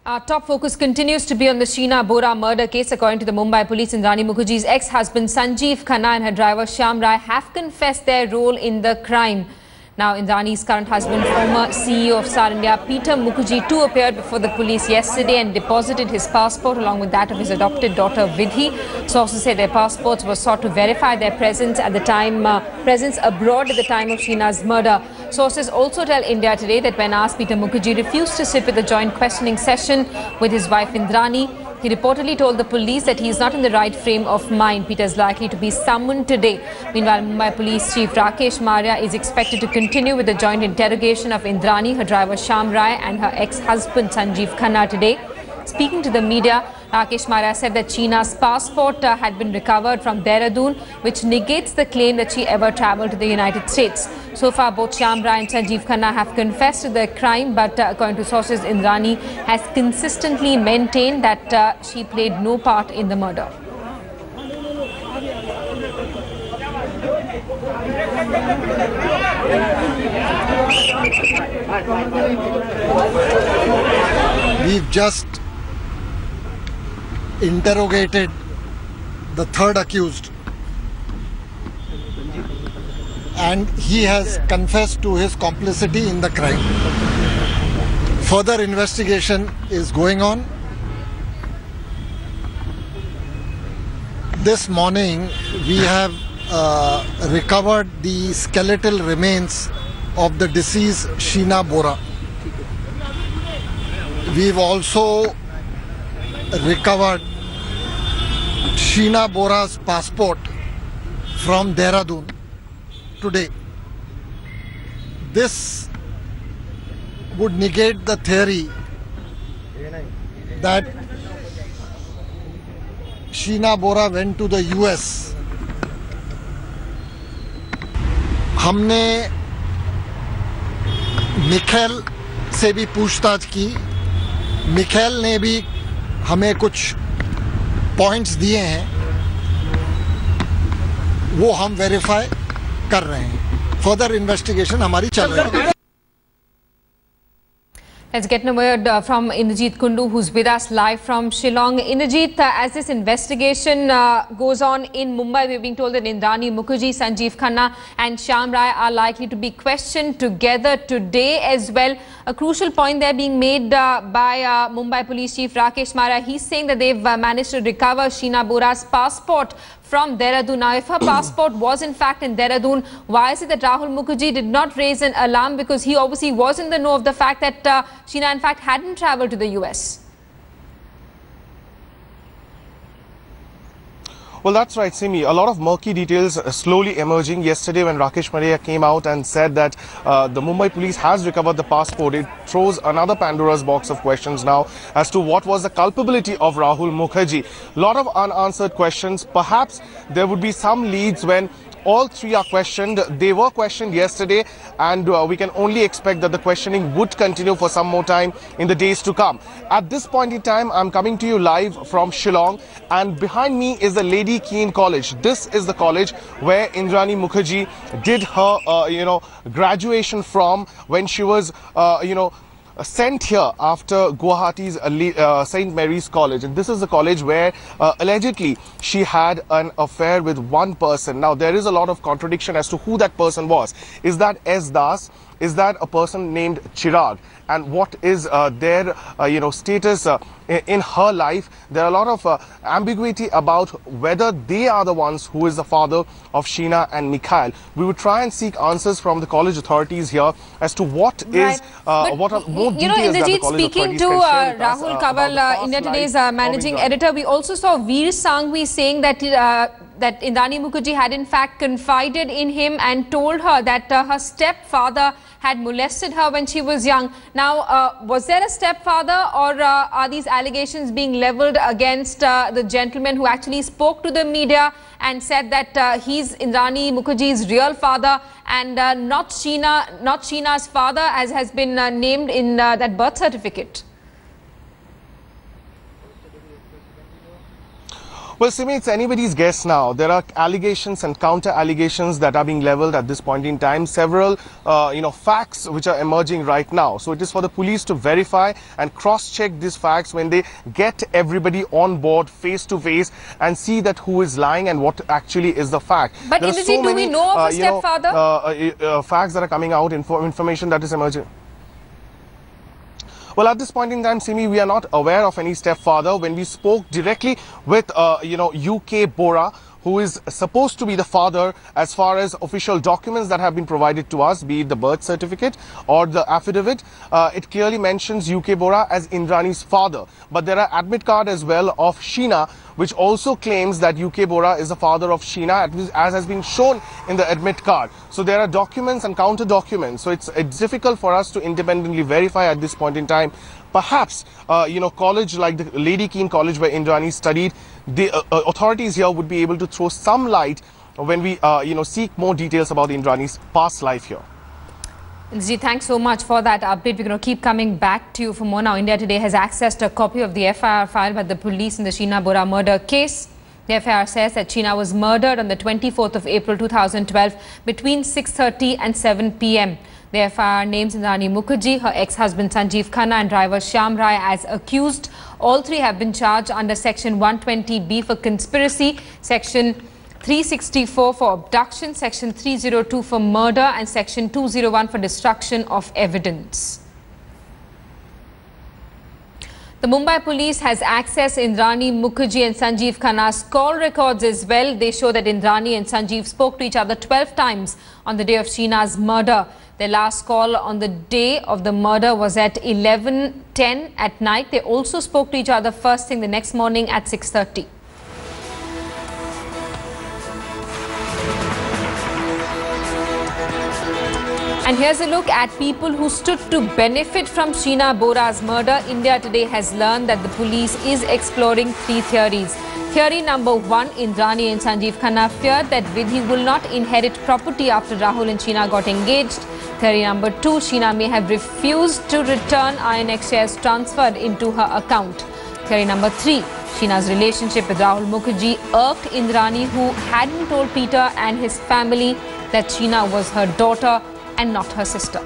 Our top focus continues to be on the Sheena Bora murder case. According to the Mumbai police, Indrani Mukerjea's ex-husband Sanjeev Khanna and her driver Shyam Rai have confessed their role in the crime. Now, Indrani's current husband, former CEO of Star India, Peter Mukerjea, too appeared before the police yesterday and deposited his passport along with that of his adopted daughter Vidhi. Sources say their passports were sought to verify their presence abroad at the time of Sheena's murder. Sources also tell India Today that when asked, Peter Mukerjea refused to sit with the joint questioning session with his wife Indrani. He reportedly told the police that he is not in the right frame of mind. Peter is likely to be summoned today. Meanwhile, Mumbai Police Chief Rakesh Maria is expected to continue with the joint interrogation of Indrani, her driver Shyam Rai and her ex-husband Sanjeev Khanna today. Speaking to the media, Rakesh Maria said that Sheena's passport had been recovered from Dehradun, which negates the claim that she ever travelled to the United States. So far, both Shyam Rai and Sanjeev Khanna have confessed to their crime, but according to sources, Indrani has consistently maintained that she played no part in the murder. We've just interrogated the third accused and he has confessed to his complicity in the crime. Further investigation is going on. This morning we have recovered the skeletal remains of the deceased Sheena Bora. We've also recovered Sheena Bora's passport from Dehradun today. This would negate the theory that Sheena Bora went to the US. हमने Michelle से भी पूछताछ की. Michelle ने भी हमें कुछ points दिए हैं, वो हम वेरीफाई कर रहे हैं. फर्दर इन्वेस्टिगेशन हमारी चल रही है. Let's get a word from Indrajit Kundu, who's with us live from Shillong. Indrajit, as this investigation goes on in Mumbai, we're being told that Indrani Mukerjea, Sanjeev Khanna and Shyam Rai are likely to be questioned together today as well. A crucial point there being made by Mumbai Police Chief Rakesh Maria. He's saying that they've managed to recover Sheena Bora's passport from Dehradun. Now, if her passport was in fact in Dehradun, why is it that Rahul Mukerjea did not raise an alarm? Because he obviously was in the know of the fact that Sheena in fact hadn't travelled to the US. Well, that's right, Simi. A lot of murky details slowly emerging. Yesterday, when Rakesh Maria came out and said that the Mumbai police has recovered the passport, it throws another Pandora's box of questions now as to what was the culpability of Rahul Mukerjea. A lot of unanswered questions. Perhaps there would be some leads when all three are questioned. They were questioned yesterday, and we can only expect that the questioning would continue for some more time in the days to come. At this point in time, I'm coming to you live from Shillong, and behind me is the Lady Keane College. This is the college where Indrani Mukerjea did her, graduation from when she was, sent here after Guwahati's St. Mary's College. And this is the college where allegedly she had an affair with one person. Now, there is a lot of contradiction as to who that person was. Is that S. Das? Is that a person named Chirag? And what is their status in her life? There are a lot of ambiguity about whether they are the ones who is the father of Sheena and Mikhail. We would try and seek answers from the college authorities here as to what is what are more details that the college speaking authorities to can share with Rahul us Kaval, India Today's managing editor, we also saw Veer Sanghvi saying that that Indrani Mukerjea had in fact confided in him and told her that her stepfather had molested her when she was young. Now, was there a stepfather, or are these allegations being levelled against the gentleman who actually spoke to the media and said that he's Indrani Mukerjea's real father and not Sheena's father, as has been named in that birth certificate? Well, Simi, it's anybody's guess now. There are allegations and counter-allegations that are being leveled at this point in time. Several, facts which are emerging right now. So it is for the police to verify and cross-check these facts when they get everybody on board face-to-face and see that who is lying and what actually is the fact. But Indrani, do we know of a stepfather? Facts that are coming out, information that is emerging. Well, at this point in time, Simi, we are not aware of any stepfather. When we spoke directly with, UK Bora, who is supposed to be the father as far as official documents that have been provided to us, be it the birth certificate or the affidavit, it clearly mentions UK Bora as Indrani's father. But there are admit card as well of Sheena, which also claims that UK Bora is the father of Sheena, as has been shown in the admit card. So there are documents and counter documents. So it's difficult for us to independently verify at this point in time. Perhaps, college like the Lady Keane College where Indrani studied, the authorities here would be able to throw some light when we, seek more details about Indrani's past life here. Indrani, thanks so much for that update. We're going to keep coming back to you for more. Now, India Today has accessed a copy of the FIR filed by the police in the Sheena Bora murder case. The FIR says that Sheena was murdered on the 24th of April 2012 between 6:30 and 7 p.m. The FIR names Indrani Mukerjea, her ex-husband Sanjeev Khanna and driver Shyam Rai as accused. All three have been charged under Section 120B for conspiracy, Section 364 for abduction, Section 302 for murder and Section 201 for destruction of evidence. The Mumbai police has accessed Indrani Mukerjea and Sanjeev Khanna's call records as well. They show that Indrani and Sanjeev spoke to each other 12 times on the day of Sheena's murder. Their last call on the day of the murder was at 11:10 at night. They also spoke to each other first thing the next morning at 6:30. And here's a look at people who stood to benefit from Sheena Bora's murder. India Today has learned that the police is exploring three theories. Theory number one, Indrani and Sanjeev Khanna feared that Vidhi will not inherit property after Rahul and Sheena got engaged. Theory number two, Sheena may have refused to return INX shares transferred into her account. Theory number three, Sheena's relationship with Rahul Mukerjea irked Indrani, who hadn't told Peter and his family that Sheena was her daughter and not her sister.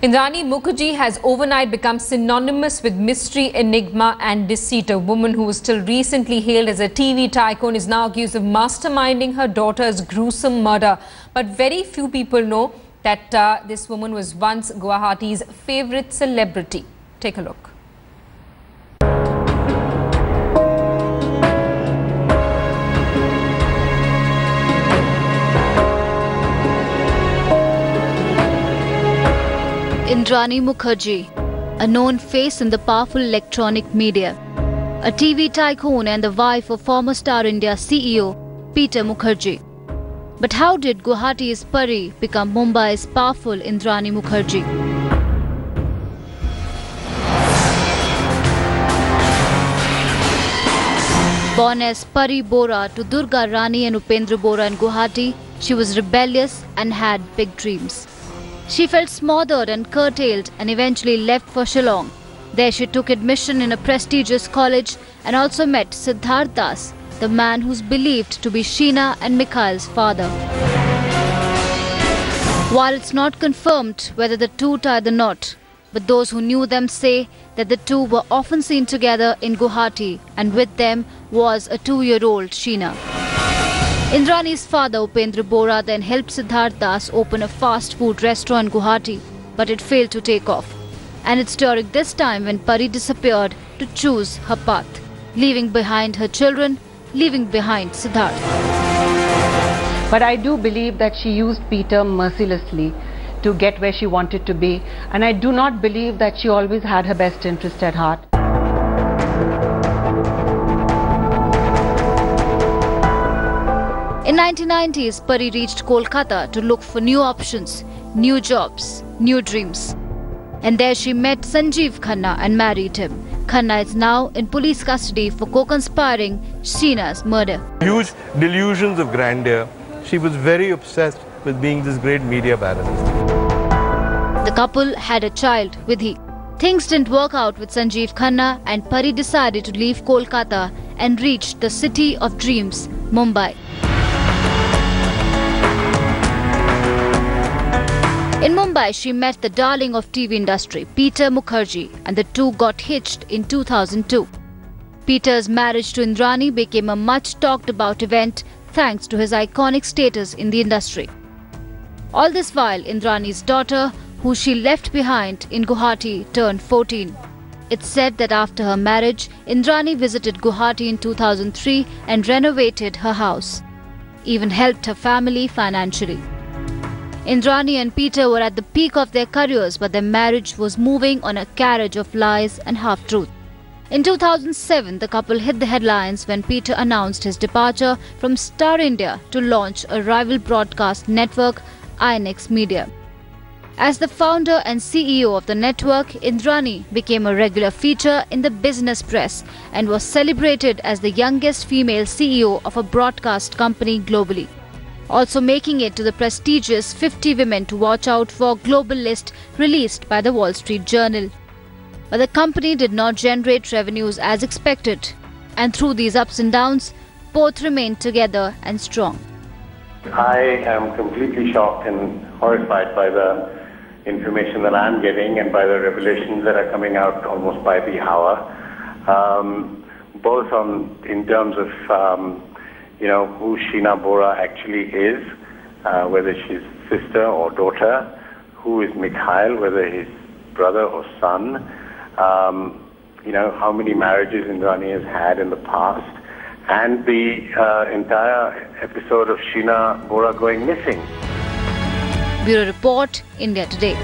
Indrani Mukerjea has overnight become synonymous with mystery, enigma and deceit. A woman who was till recently hailed as a TV tycoon is now accused of masterminding her daughter's gruesome murder. But very few people know that this woman was once Guwahati's favourite celebrity. Take a look. Indrani Mukerjea, a known face in the powerful electronic media, a TV tycoon and the wife of former Star India CEO Peter Mukerjea. But how did Guwahati's Pari become Mumbai's powerful Indrani Mukerjea? Born as Pari Bora to Durga Rani and Upendra Bora in Guwahati, she was rebellious and had big dreams. She felt smothered and curtailed and eventually left for Shillong. There she took admission in a prestigious college and also met Siddharth Das, the man who's believed to be Sheena and Mikhail's father. While it's not confirmed whether the two tied the knot, but those who knew them say that the two were often seen together in Guwahati and with them was a 2-year-old Sheena. Indrani's father Upendra Bora then helped Siddharth Das open a fast food restaurant in Guwahati, but it failed to take off. And it's during this time when Pari disappeared to choose her path, leaving behind her children, leaving behind Siddharth. But I do believe that she used Peter mercilessly to get where she wanted to be, and I do not believe that she always had her best interest at heart. In 1990s, Pari reached Kolkata to look for new options, new jobs, new dreams. And there she met Sanjeev Khanna and married him. Khanna is now in police custody for co-conspiring Sheena's murder. Huge delusions of grandeur. She was very obsessed with being this great media baron. The couple had a child with he. Things didn't work out with Sanjeev Khanna, and Pari decided to leave Kolkata and reached the city of dreams, Mumbai. In Mumbai, she met the darling of TV industry, Peter Mukerjea, and the two got hitched in 2002. Peter's marriage to Indrani became a much talked about event thanks to his iconic status in the industry. All this while, Indrani's daughter, who she left behind in Guwahati, turned 14. It's said that after her marriage, Indrani visited Guwahati in 2003 and renovated her house, even helped her family financially. Indrani and Peter were at the peak of their careers, but their marriage was moving on a carriage of lies and half-truth. In 2007, the couple hit the headlines when Peter announced his departure from Star India to launch a rival broadcast network, INX Media. As the founder and CEO of the network, Indrani became a regular feature in the business press and was celebrated as the youngest female CEO of a broadcast company globally, also making it to the prestigious 50 Women to Watch Out For global list released by the Wall Street Journal. But the company did not generate revenues as expected, and through these ups and downs, both remained together and strong. I am completely shocked and horrified by the information that I'm getting and by the revelations that are coming out almost by the hour, both in terms of who Sheena Bora actually is, whether she's sister or daughter, who is Mikhail, whether he's brother or son, how many marriages Indrani has had in the past, and the entire episode of Sheena Bora going missing. Bureau Report, India Today.